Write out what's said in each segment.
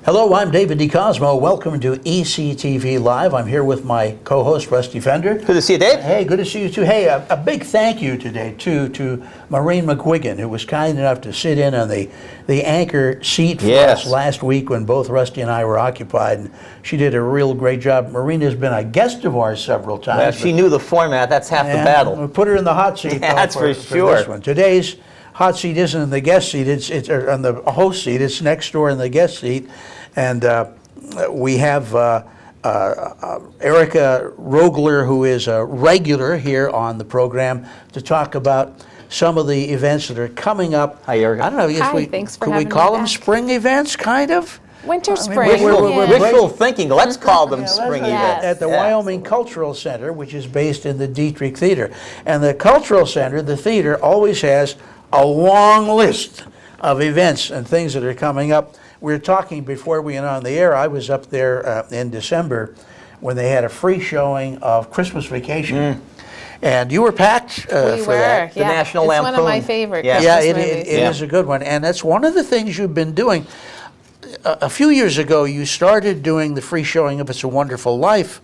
Hello, I'm David DeCosmo. Welcome to ECTV Live. I'm here with my co-host, Rusty Fender. Good to see you, Dave. Hey, good to see you too. Hey, a big thank you today, too, to Maureen McGuigan, who was kind enough to sit in on the anchor seat for us last week when both Rusty and I were occupied. And she did a real great job. Maureen has been a guest of ours several times. Well, she knew the format. That's half the battle. We put her in the hot seat. That's for sure. This one. Today's hot seat isn't in the guest seat. It's on the host seat. It's next door in the guest seat. And we have Erica Rogler, who is a regular here on the program, to talk about some of the events that are coming up. Hi, Erica. I don't know. Hi, thanks for having me Could we call them back. spring events, kind of? Winter, spring. we're Wishful thinking. Let's call them spring Let's- events. At the Wyoming Cultural Center, which is based in the Dietrich Theater. And the Cultural Center, the theater, always has a long list of events and things that are coming up. We were talking before we went on the air. I was up there in December when they had a free showing of Christmas Vacation. And you were packed We for were, that. The National it's Lampoon. one of my favorite Yeah. Yeah, Christmas it movies. is a good one. And that's one of the things you've been doing. A few years ago, you started doing the free showing of It's a Wonderful Life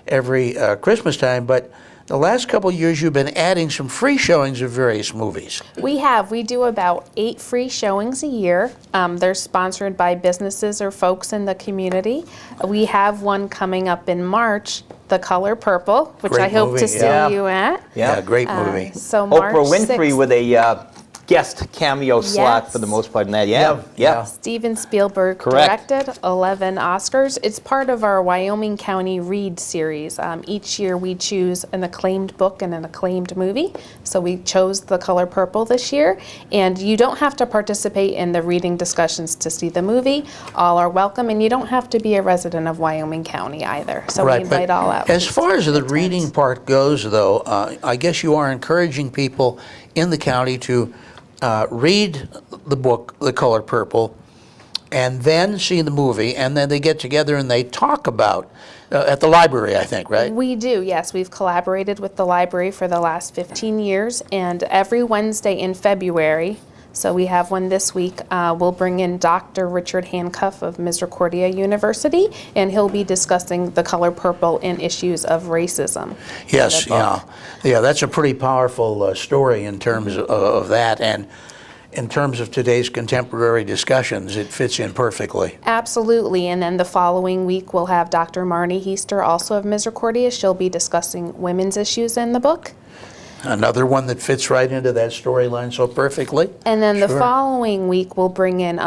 every Christmas time, but the last couple of years you've been adding some free showings of various movies. We do about 8 free showings a year. They're sponsored by businesses or folks in the community. We have one coming up in March, The Color Purple, which Great I hope movie, to see yeah. you at. Yeah, great movie. So March Oprah Winfrey 6th. with a guest cameo slot for the most part in that. Yeah. Steven Spielberg Correct. directed, 11 Oscars. It's part of our Wyoming County Read series. Each year we choose an acclaimed book and an acclaimed movie. So we chose The Color Purple this year. And you don't have to participate in the reading discussions to see the movie. All are welcome, and you don't have to be a resident of Wyoming County either. So we invite all out. As far as the reading part goes, though, I guess you are encouraging people in the county to read the book, The Color Purple, and then see the movie, and then they get together and they talk about, at the library, I think, right? We do, yes. We've collaborated with the library for the last 15 years, and every Wednesday in February, so we have one this week, we'll bring in Dr. Richard Handcuff of Misericordia University, and he'll be discussing The Color Purple and issues of racism. Yes, yeah, that's a pretty powerful story in terms of that, and in terms of today's contemporary discussions, it fits in perfectly. Absolutely, and then the following week we'll have Dr. Marnie Heister, also of Misericordia. She'll be discussing women's issues in the book. Another one that fits right into that storyline so perfectly. And then the Sure. following week, we'll bring in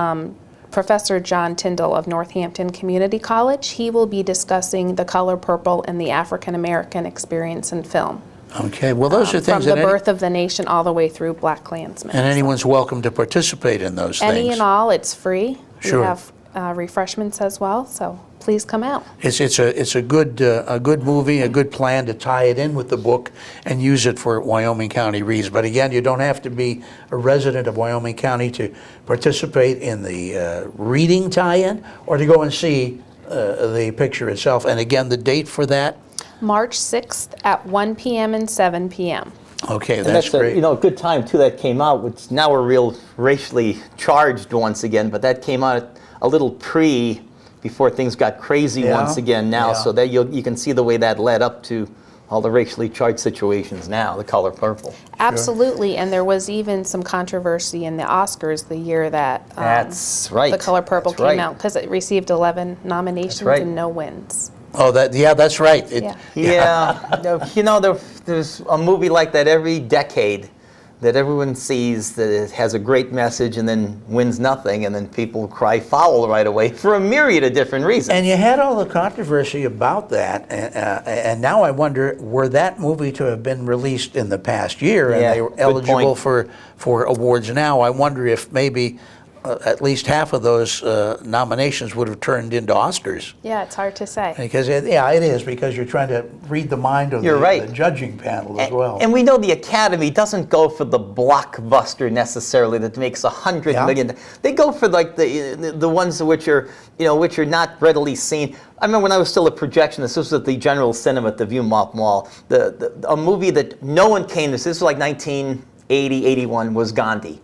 Professor John Tyndall of Northampton Community College. He will be discussing The Color Purple and the African American experience in film. Okay, well, those are From things the that birth of the nation all the way through Black Klansmen. and anyone's welcome to participate in those things. Any and all, it's free. Sure. We have refreshments as well, so please come out. It's a good movie, a good plan to tie it in with the book and use it for Wyoming County Reads. But again, you don't have to be a resident of Wyoming County to participate in the reading tie-in or to go and see the picture itself. And again, the date for that? March 6th at 1 p.m. and 7 p.m. Okay, And that's great. a good time too that came out, which now we're real racially charged once again, but that came out a little before things got crazy once again now, so that you can see the way that led up to all the racially charged situations now, The Color Purple. Absolutely, and there was even some controversy in the Oscars the year that That's right. The Color Purple That's came right. out, because it received 11 nominations right. and no wins. Oh, that's right. There's a movie like that every decade that everyone sees that it has a great message and then wins nothing, and then people cry foul right away for a myriad of different reasons. And you had all the controversy about that, and now I wonder, were that movie to have been released in the past year and they were eligible for awards now, I wonder if maybe at least half of those nominations would have turned into Oscars. Yeah, it's hard to say. Because it is, because you're trying to read the mind of the judging panel as well. And we know the Academy doesn't go for the blockbuster necessarily that makes $100 million. They go for like the ones which are not readily seen. I remember when I was still a projectionist, this was at the General Cinema at the Viewmont Mall. A movie that no one came to see, this was like 1980, 81, was Gandhi.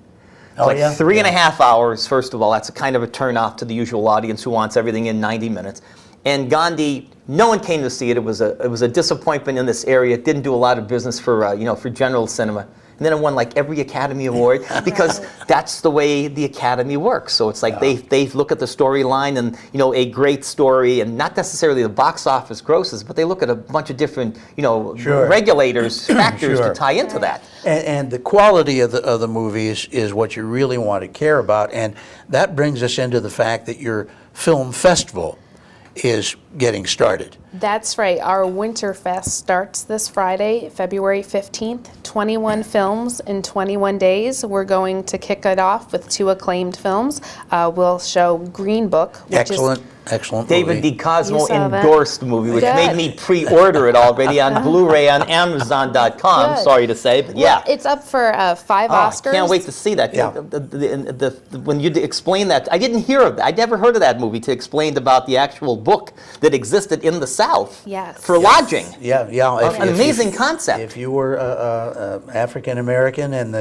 Oh, like yeah? 3.5 hours, first of all. That's a kind of a turn off to the usual audience who wants everything in 90 minutes. And Gandhi, no one came to see it. It was a disappointment in this area. It didn't do a lot of business for for general cinema. And then it won like every Academy Award because that's the way the Academy works. So it's like they look at the storyline and a great story, and not necessarily the box office grosses, but they look at a bunch of different regulators, factors to tie into that. And the quality of the movies is what you really want to care about, and that brings us into the fact that your film festival is getting started. That's right. Our Winter Fest starts this Friday, February 15th. 21 films in 21 days. We're going to kick it off with 2 acclaimed films. We'll show Green Book, which Excellent David movie. D. Cosmo You saw that? endorsed movie, which Good. made me pre-order it already on Blu-ray on Amazon.com. Good. Sorry to say, but yeah. It's up for 5 Oscars. I can't wait to see that. Yeah. When you explain that, I didn't hear of that. I'd never heard of that movie to explain about the actual book that existed in the South Yes. for lodging. Yeah. An amazing concept. If you were African American in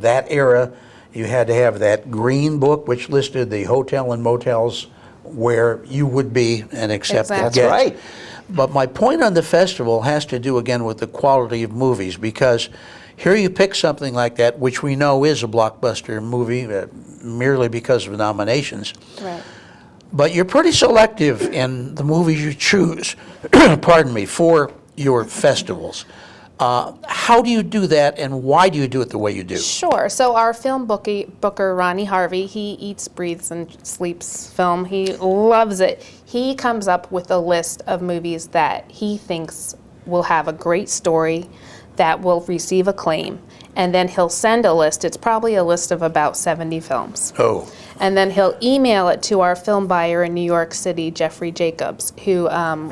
that era, you had to have that Green Book, which listed the hotel and motels where you would be an accepted Exactly. That's guest. right. But my point on the festival has to do again with the quality of movies, because here you pick something like that, which we know is a blockbuster movie merely because of nominations. Right. But you're pretty selective in the movies you choose, pardon me, for your festivals. How do you do that, and why do you do it the way you do? Sure. So our film booker, Ronnie Harvey, he eats, breathes, and sleeps film. He loves it. He comes up with a list of movies that he thinks will have a great story, that will receive acclaim. And then he'll send a list. It's probably a list of about 70 films. Oh. And then he'll email it to our film buyer in New York City, Jeffrey Jacobs, who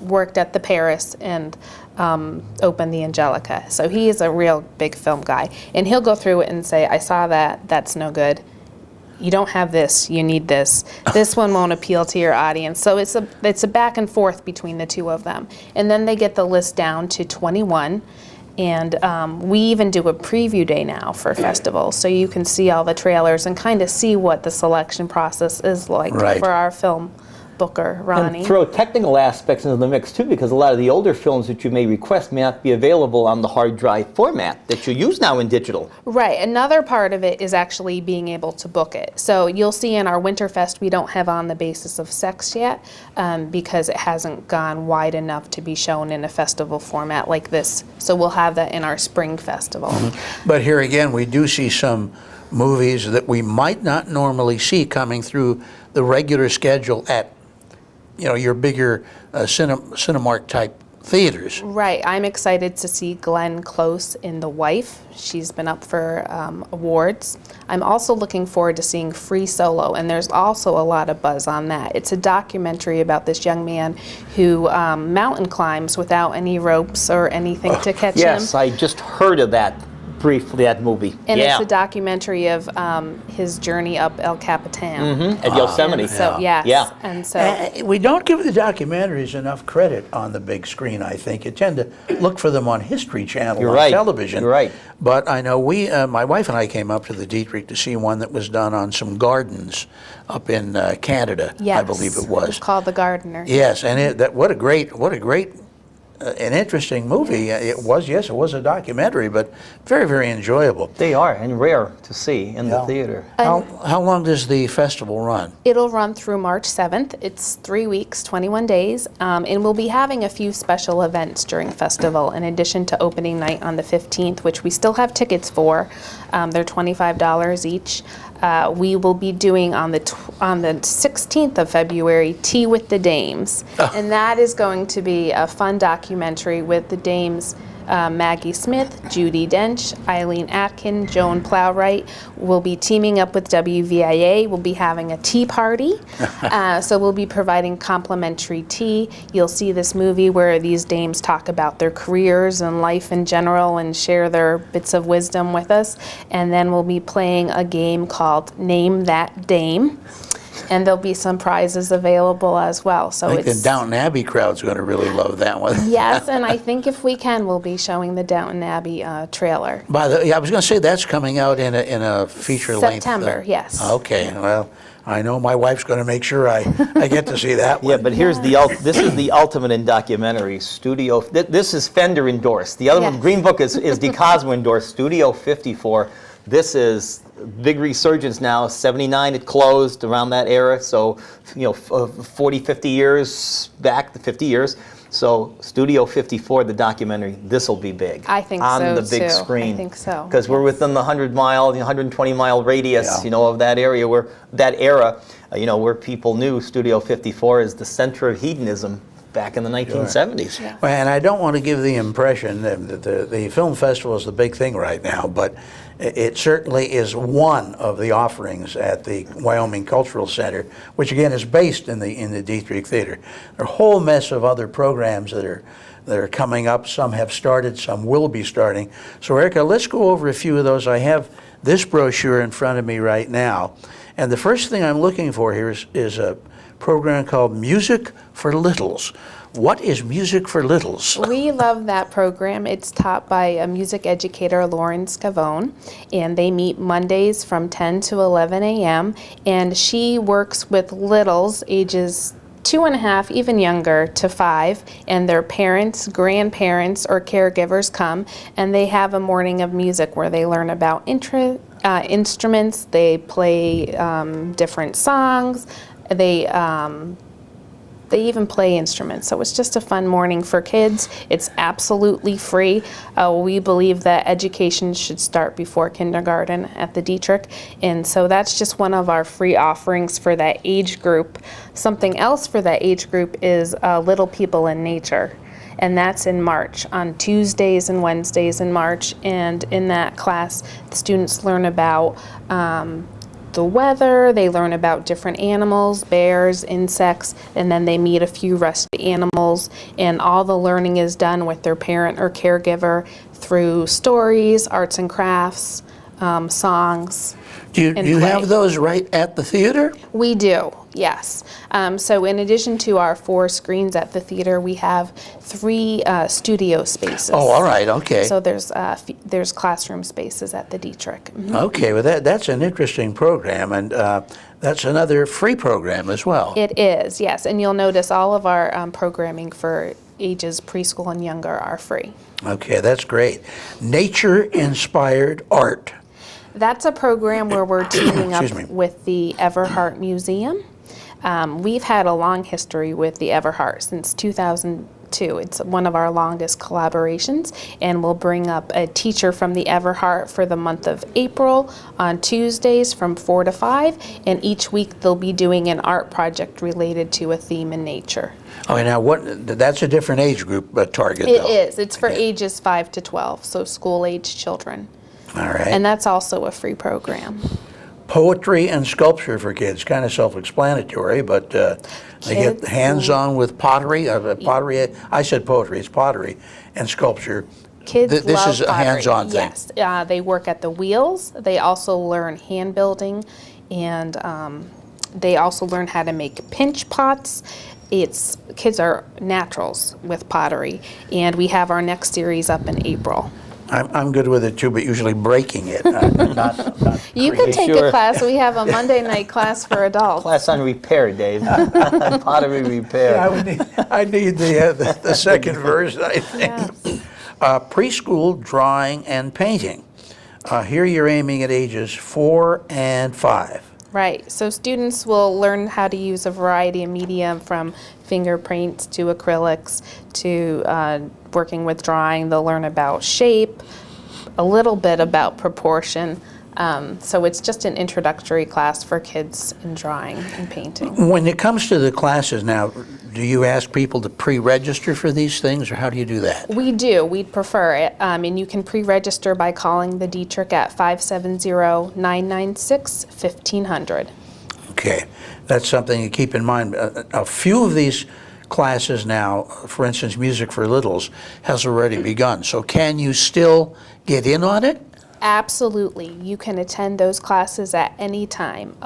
worked at the Paris and opened the Angelica. So he is a real big film guy. And he'll go through it and say, I saw that, that's no good. You don't have this, you need this. This one won't appeal to your audience. So it's a back and forth between the two of them. And then they get the list down to 21. And we even do a preview day now for festivals, so you can see all the trailers and kind of see what the selection process is like for our film booker, Ronnie. And throw technical aspects into the mix too, because a lot of the older films that you may request may not be available on the hard drive format that you use now in digital. Right. Another part of it is actually being able to book it. So you'll see in our Winterfest we don't have On the Basis of Sex yet because it hasn't gone wide enough to be shown in a festival format like this. So we'll have that in our Spring Festival. Mm-hmm. But here again, we do see some movies that we might not normally see coming through the regular schedule at your bigger Cinemark type theaters. Right. I'm excited to see Glenn Close in The Wife. She's been up for awards. I'm also looking forward to seeing Free Solo, and there's also a lot of buzz on that. It's a documentary about this young man who mountain climbs without any ropes or anything to catch him. Yes, I just heard of that briefly, that movie. And it's a documentary of his journey up El Capitan. At Yosemite. So, yes. Yeah. And so, We don't give the documentaries enough credit on the big screen, I think. You tend to look for them on History Channel You're on right. television. You're right. But I know my wife and I came up to the Dietrich to see one that was done on some gardens up in Canada, yes. I believe it was. It's called The Gardener. Yes, and what a great an interesting movie. It was a documentary, but very, very enjoyable. They are, and rare to see in the theater. How long does the festival run? It'll run through March 7th. It's 3 weeks, 21 days, and we'll be having a few special events during the festival in addition to opening night on the 15th, which we still have tickets for. They're $25 each. We will be doing on the 16th of February, Tea with the Dames, and that is going to be a fun documentary with the Dames. Maggie Smith, Judi Dench, Eileen Atkin, Joan Plowright will be teaming up with WVIA. We'll be having a tea party. So we'll be providing complimentary tea. You'll see this movie where these dames talk about their careers and life in general and share their bits of wisdom with us. And then we'll be playing a game called Name That Dame. And there'll be some prizes available as well. So I think the Downton Abbey crowd's going to really love that one. Yes, and I think if we can, we'll be showing the Downton Abbey trailer. Yeah, I was going to say that's coming out in a feature length. September, yes. Okay, well, I know my wife's going to make sure I get to see that one. Yeah, but here's this is the ultimate in documentary. Studio. This is Fender endorsed. The other one, Yes. Green Book, is DeCosmo endorsed. Studio 54. This is big resurgence now. 79 it closed around that era. So 40, 50 years back, the 50 years. So Studio 54, the documentary, this will be big. I think on so, the big too. screen. I think so, Because we're within the 100-mile, 120-mile radius, Yeah. of that area where where people knew Studio 54 is the center of hedonism back in the 1970s. Yeah. Well, and I don't want to give the impression that the film festival is the big thing right now, but it certainly is one of the offerings at the Wyoming Cultural Center, which again is based in the Dietrich Theater. There are a whole mess of other programs that are coming up. Some have started, some will be starting. So Erica, let's go over a few of those. I have this brochure in front of me right now, and the first thing I'm looking for here is a program called Music for Littles. What is Music for Littles? We love that program. It's taught by a music educator, Lauren Scavone, and they meet Mondays from 10 to 11 a.m. And she works with littles ages 2.5, even younger, to 5, and their parents, grandparents, or caregivers come, and they have a morning of music where they learn about instruments, they play different songs, they even play instruments. So it's just a fun morning for kids. It's absolutely free. We believe that education should start before kindergarten at the Dietrich. And so that's just one of our free offerings for that age group. Something else for that age group is Little People in Nature. And that's in March, on Tuesdays and Wednesdays in March. And in that class, the students learn about the weather, they learn about different animals, bears, insects, and then they meet a few rescue animals, and all the learning is done with their parent or caregiver through stories, arts and crafts, songs. Do you play. have those right at the theater? We do, yes. So in addition to our 4 screens at the theater, we have 3 studio spaces. Oh, all right, okay. So there's classroom spaces at the Dietrich. Mhm. Okay, well that's an interesting program, and that's another free program as well. It is, yes. And you'll notice all of our programming for ages preschool and younger are free. Okay, that's great. Nature-inspired art. That's a program where we're teaming up Excuse me. with the Everhart Museum. We've had a long history with the Everhart since 2002. It's one of our longest collaborations, and we'll bring up a teacher from the Everhart for the month of April on Tuesdays from 4 to 5, and each week they'll be doing an art project related to a theme in nature. Oh, now that's a different age group target, It though. is. It's for ages 5 to 12, so school-age children. All right. And that's also a free program. Poetry and sculpture for kids, kind of self-explanatory, but they get Kids hands-on with pottery. Pottery. I said poetry. It's pottery and sculpture. Kids This love is a pottery. hands-on thing. Yes, they work at the wheels. They also learn hand building, and they also learn how to make pinch pots. Kids are naturals with pottery, and we have our next series up in April. I'm good with it too, but usually breaking it. Not You could take Sure. a class. We have a Monday night class for adults. Class on repair, Dave. Pottery repair. I need the second version, I think. Yes. Preschool drawing and painting. Here you're aiming at ages 4 and 5. Right. So students will learn how to use a variety of medium, from fingerprints to acrylics to working with drawing. They'll learn about shape, a little bit about proportion. So it's just an introductory class for kids in drawing and painting. When it comes to the classes now, do you ask people to pre-register for these things, or how do you do that? We do. We'd prefer it. And you can pre-register by calling the Dietrich at 570-996-1500. Okay, that's something to keep in mind. A few of these classes now, for instance, Music for Littles, has already begun. So can you still get in on it? Absolutely. You can attend those classes at any time.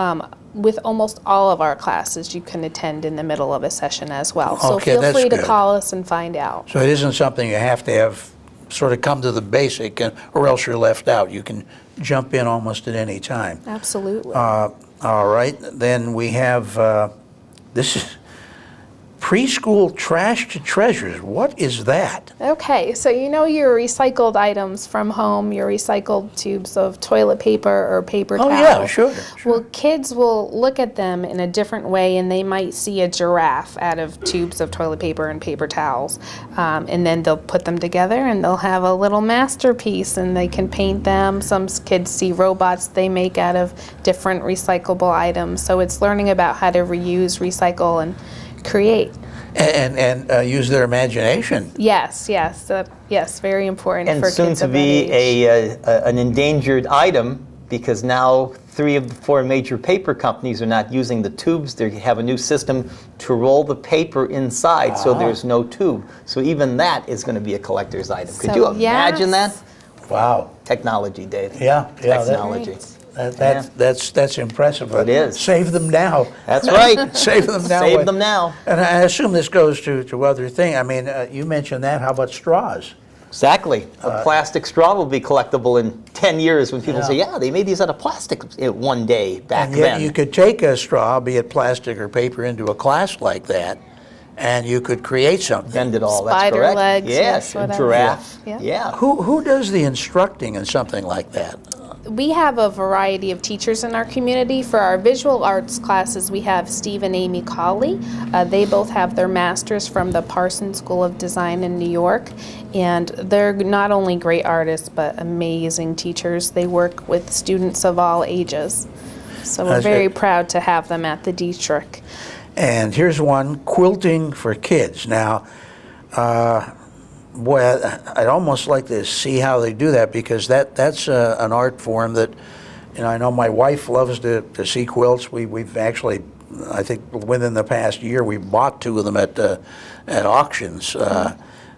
with almost all of our classes, you can attend in the middle of a session as well. So Okay, feel that's free to good. call us and find out. So it isn't something you have to have sort of come to the basic, or else you're left out. You can jump in almost at any time. Absolutely. All right, then we have, this is preschool trash to treasures. What is that? Okay, so you know your recycled items from home, your recycled tubes of toilet paper or paper Oh, towel. yeah, sure. Well, kids will look at them in a different way, and they might see a giraffe out of tubes of toilet paper and paper towels. And then they'll put them together, and they'll have a little masterpiece, and they can paint them. Some kids see robots they make out of different recyclable items. So it's learning about how to reuse, recycle, and create. And use their imagination. Yes, very important And for soon kids to of that be age. an endangered item, because now 3 of the 4 major paper companies are not using the tubes. They have a new system to roll the paper inside, so there's no tube. So even that is going to be a collector's item. Could you imagine that? Wow. Technology, Dave. Yeah, Technology. Right. That's impressive. It is. Save them now. That's right. Save them now. Save them now. And I assume this goes to other things. I mean, you mentioned that. How about straws? Exactly. A plastic straw will be collectible in 10 years when people say, yeah, they made these out of plastic one day back And yet then. you could take a straw, be it plastic or paper, into a class like that, and you could create something. Bend it all, that's Spider correct. legs, Yes, a whatever. giraffe. Yeah. Yeah. Who does the instructing in something like that? We have a variety of teachers in our community. For our visual arts classes, we have Steve and Amy Colley. They both have their masters from the Parsons School of Design in New York. And they're not only great artists, but amazing teachers. They work with students of all ages. So we're That's very great. proud to have them at the Dietrich. And here's one, quilting for kids. Now, boy, I'd almost like to see how they do that, because that's an art form that, I know my wife loves to see quilts. We've actually, I think within the past year, we bought 2 of them at auctions.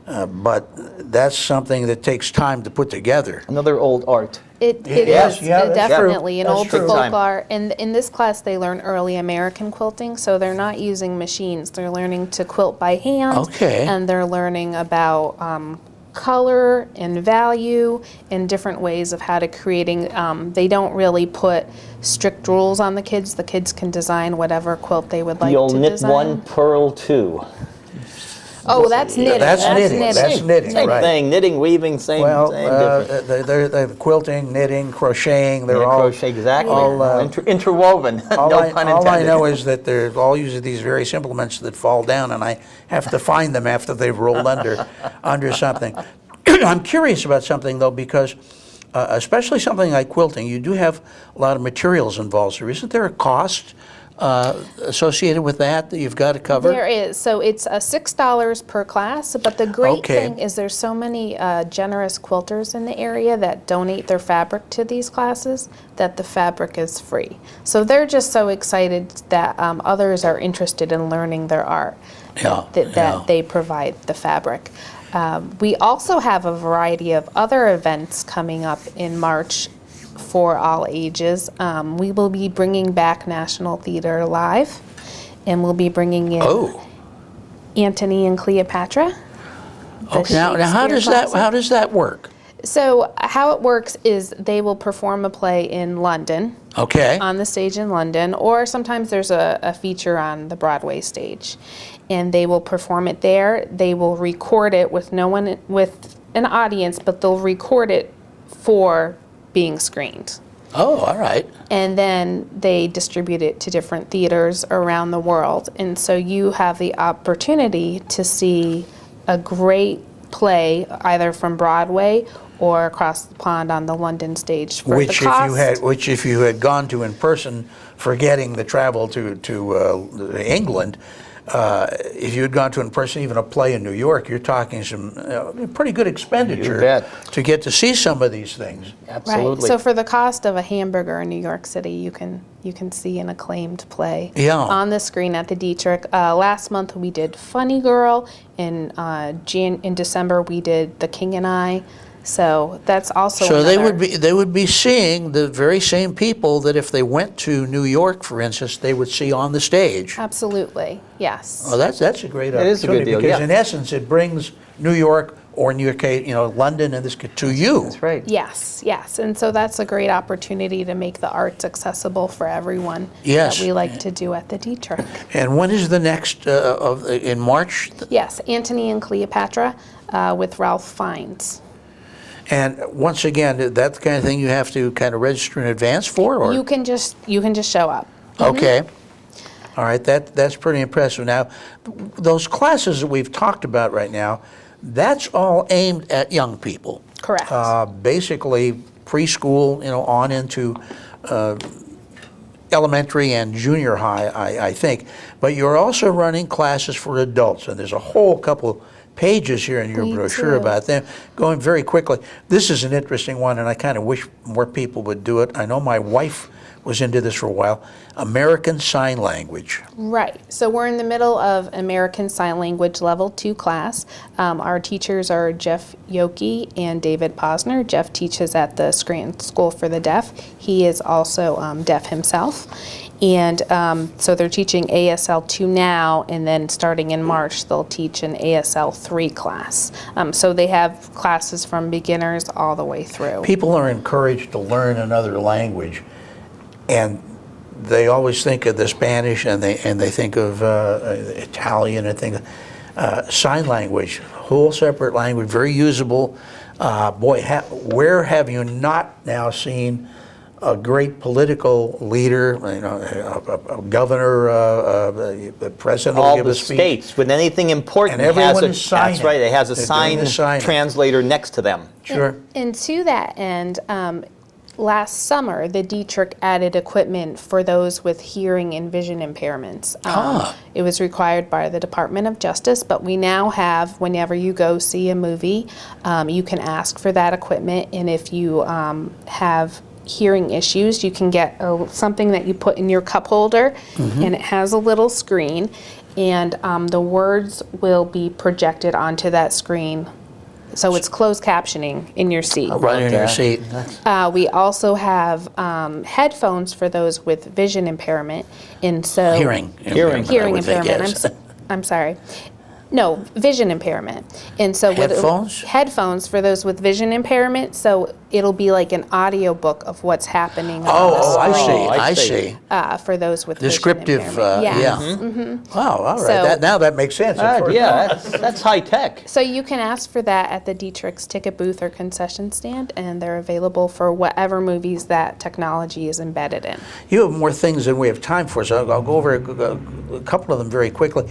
But that's something that takes time to put together. Another old art. It Yes, is yeah, that's definitely true. an That's old true. folk Time. art. And in this class, they learn early American quilting, so they're not using machines. They're learning to quilt by hand. Okay. And they're learning about color and value and different ways of how to creating. They don't really put strict rules on the kids. The kids can design whatever quilt they would like You'll to knit design. 1, purl 2. Oh, that's knitting. That's knitting. That's knitting, Same right. thing. Knitting, weaving, same difference. They're quilting, knitting, crocheting. They're Yeah, all crochet, exactly. all, interwoven. All, no I, pun all I intended. know is that they're all usually these very implements that fall down, and I have to find them after they've rolled under something. I'm curious about something, though, because especially something like quilting, you do have a lot of materials involved. So isn't there a cost associated with that you've got to cover? There is. So it's $6 per class, but the great Okay. thing is there's so many generous quilters in the area that donate their fabric to these classes that the fabric is free. So they're just so excited that others are interested in learning their art, that they provide the fabric. We also have a variety of other events coming up in March for all ages. We will be bringing back National Theater Live, and we'll be bringing in Antony and Cleopatra. Okay. Now how does that work? So how it works is they will perform a play in London, Okay. on the stage in London, or sometimes there's a feature on the Broadway stage, and they will perform it there. They will record it with an audience, but they'll record it for being screened. Oh, all right. And then they distribute it to different theaters around the world. And so you have the opportunity to see a great play either from Broadway or across the pond on the London stage for the cost. Which if you had gone to in person, forgetting the travel to England, if you had gone to in person, even a play in New York, you're talking some pretty good expenditure You bet. to get to see some of these things. Absolutely. Right. So for the cost of a hamburger in New York City, you can see an acclaimed play on the screen at the Dietrich. Last month we did Funny Girl. In December we did The King and I. So that's also So another. they would be seeing the very same people that if they went to New York, for instance, they would see on the stage. Absolutely, yes. Oh, that's a great opportunity. It is a good deal, because yeah. in essence, it brings New York, or in your case, London, and this to you. That's right. Yes, yes, and so that's a great opportunity to make the arts accessible for everyone. Yes. That we like to do at the Dietrich. And when is the next in March? Yes, Antony and Cleopatra with Ralph Fiennes. And once again, that's the kind of thing you have to kind of register in advance for, or You can just show up. okay. All right, that's pretty impressive. Now, those classes that we've talked about right now, that's all aimed at young people. Correct. Basically, preschool, on into elementary and junior high, I think. But you're also running classes for adults, and there's a whole couple pages here in your Me brochure too. about them. Going very quickly, this is an interesting one, and I kind of wish more people would do it. I know my wife was into this for a while. American Sign Language. Right. So we're in the middle of American Sign Language Level 2 class. Our teachers are Jeff Yoki and David Posner. Jeff teaches at the Scranton School for the Deaf. He is also deaf himself. And so they're teaching ASL 2 now, and then starting in March, they'll teach an ASL 3 class. So they have classes from beginners all the way through. People are encouraged to learn another language, and they always think of the Spanish, and they think of Italian, and think sign language, whole separate language, very usable. Boy, where have you not now seen a great political leader, a governor, a president will All give the a speech. states, with anything important, And everyone has a, is signing. that's right, it has a They're doing the sign signing. translator next to them. Sure. And to that end, last summer, the Dietrich added equipment for those with hearing and vision impairments. It was required by the Department of Justice, but we now have, whenever you go see a movie, you can ask for that equipment, and if you have hearing issues, you can get something that you put in your cup holder, and it has a little screen, and the words will be projected onto that screen. So it's closed captioning in your seat. Right in your seat. We also have headphones for those with vision impairment, and so Hearing hearing I would think, impairment. yes. I'm sorry. No, vision impairment. And so Headphones? Headphones for those with vision impairment. So it'll be like an audio book of what's happening on the Oh, I screen, see. I I see. see. for those with Descriptive, vision impairment. yeah. Yes. Wow, all right. So- Now that makes sense. Yeah, that's high tech. So you can ask for that at the Dietrich's ticket booth or concession stand, and they're available for whatever movies that technology is embedded in. You have more things than we have time for, so I'll go over a couple of them very quickly.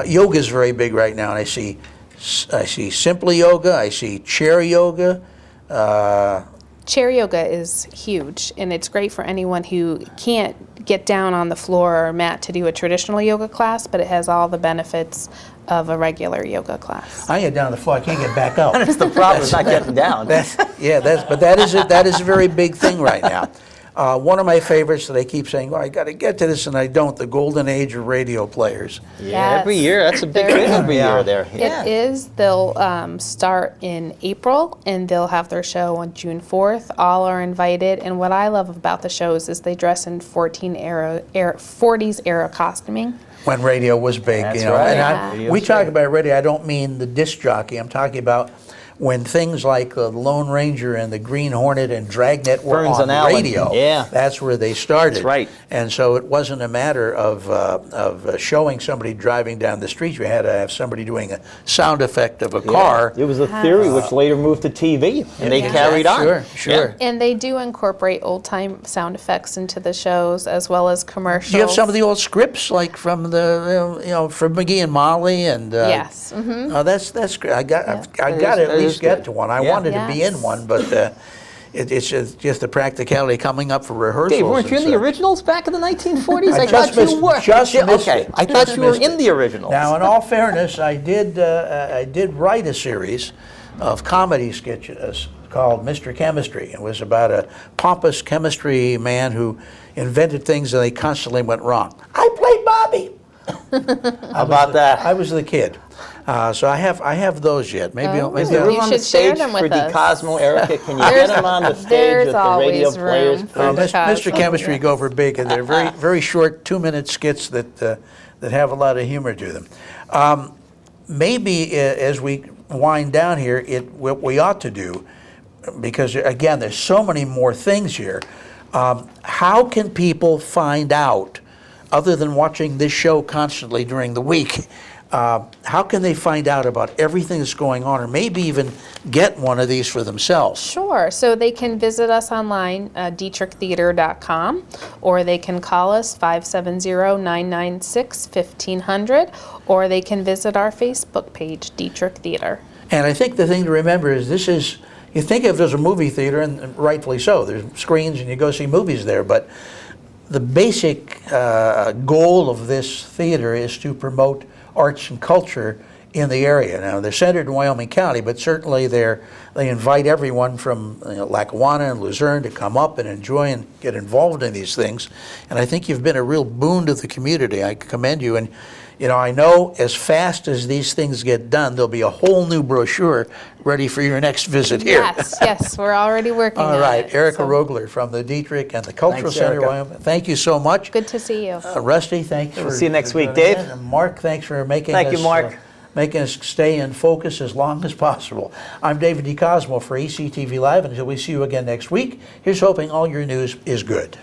Yoga is very big right now, and I see Simply Yoga, I see Chair Yoga. Chair yoga is huge, and it's great for anyone who can't get down on the floor or mat to do a traditional yoga class, but it has all the benefits of a regular yoga class. I get down on the floor, I can't get back up. That's the problem, it's not getting down. But that is a very big thing right now. One of my favorites that I keep saying, well, I got to get to this, and I don't, the golden age of radio players. Yeah, every Yes. year, that's a big thing every year there. Yeah. It is. They'll start in April, and they'll have their show on June 4th. All are invited, and what I love about the shows is they dress in 40s era costuming. When radio was big, That's you know. right. And Yeah. we talk about radio, I don't mean the disc jockey, I'm talking about when things like the Lone Ranger and the Green Hornet and Dragnet were Burns on and Allen. radio. Yeah. That's where they started. That's right. And so it wasn't a matter of showing somebody driving down the street. You had to have somebody doing a sound effect of a car. It was a theory which later moved to TV, and they carried on. Sure. And they do incorporate old-time sound effects into the shows, as well as commercials. Do you have some of the old scripts, like from the, from McGee and Molly, and Yes. oh, that's great. I got to That at is least get good. to one. I Yeah. wanted to be in Yes. one, but it's just the practicality coming up for rehearsals. Dave, weren't you in and the such. originals back in the 1940s? I just thought you missed- were. just Yeah, missed okay, it. I thought Just you were missed in it. the originals. Now, in all fairness, I did write a series of comedy sketches called Mr. Chemistry. It was about a pompous chemistry man who invented things and they constantly went wrong. I played Bobby. How about that? I was the kid. So I have those yet. Maybe Oh. maybe Is there I'll- room You on the should share stage them for with us. DeCosmo, Erica? Can you There's- get them on the stage there's with the radio always players, room. please? Mr. Cosmo, Chemistry yes. go for big, and they're very short 2-minute skits that have a lot of humor to them. Maybe as we wind down here, what we ought to do, because again, there's so many more things here. How can people find out, other than watching this show constantly during the week? How can they find out about everything that's going on, or maybe even get one of these for themselves? Sure. So they can visit us online, dietrichtheater.com, or they can call us 570-996-1500, or they can visit our Facebook page, Dietrich Theater. And I think the thing to remember is you think of it as a movie theater, and rightfully so. There's screens and you go see movies there, but the basic goal of this theater is to promote arts and culture in the area. Now, they're centered in Wyoming County, but certainly they invite everyone from Lackawanna and Luzerne to come up and enjoy and get involved in these things. And I think you've been a real boon to the community. I commend you. And I know as fast as these things get done, there'll be a whole new brochure ready for your next visit here. Yes, we're already working on All right, it. Erica So, Rogler from the Dietrich and the Cultural Thanks, Center, Erica. Wyoming. Thank you so much. good to see you. Rusty, thanks for. We'll see you next for week, joining Dave. in. And Mark, thanks for making Thank us. you, Mark. Making us stay in focus as long as possible. I'm David DeCosmo for ECTV Live. Until we see you again next week, here's hoping all your news is good.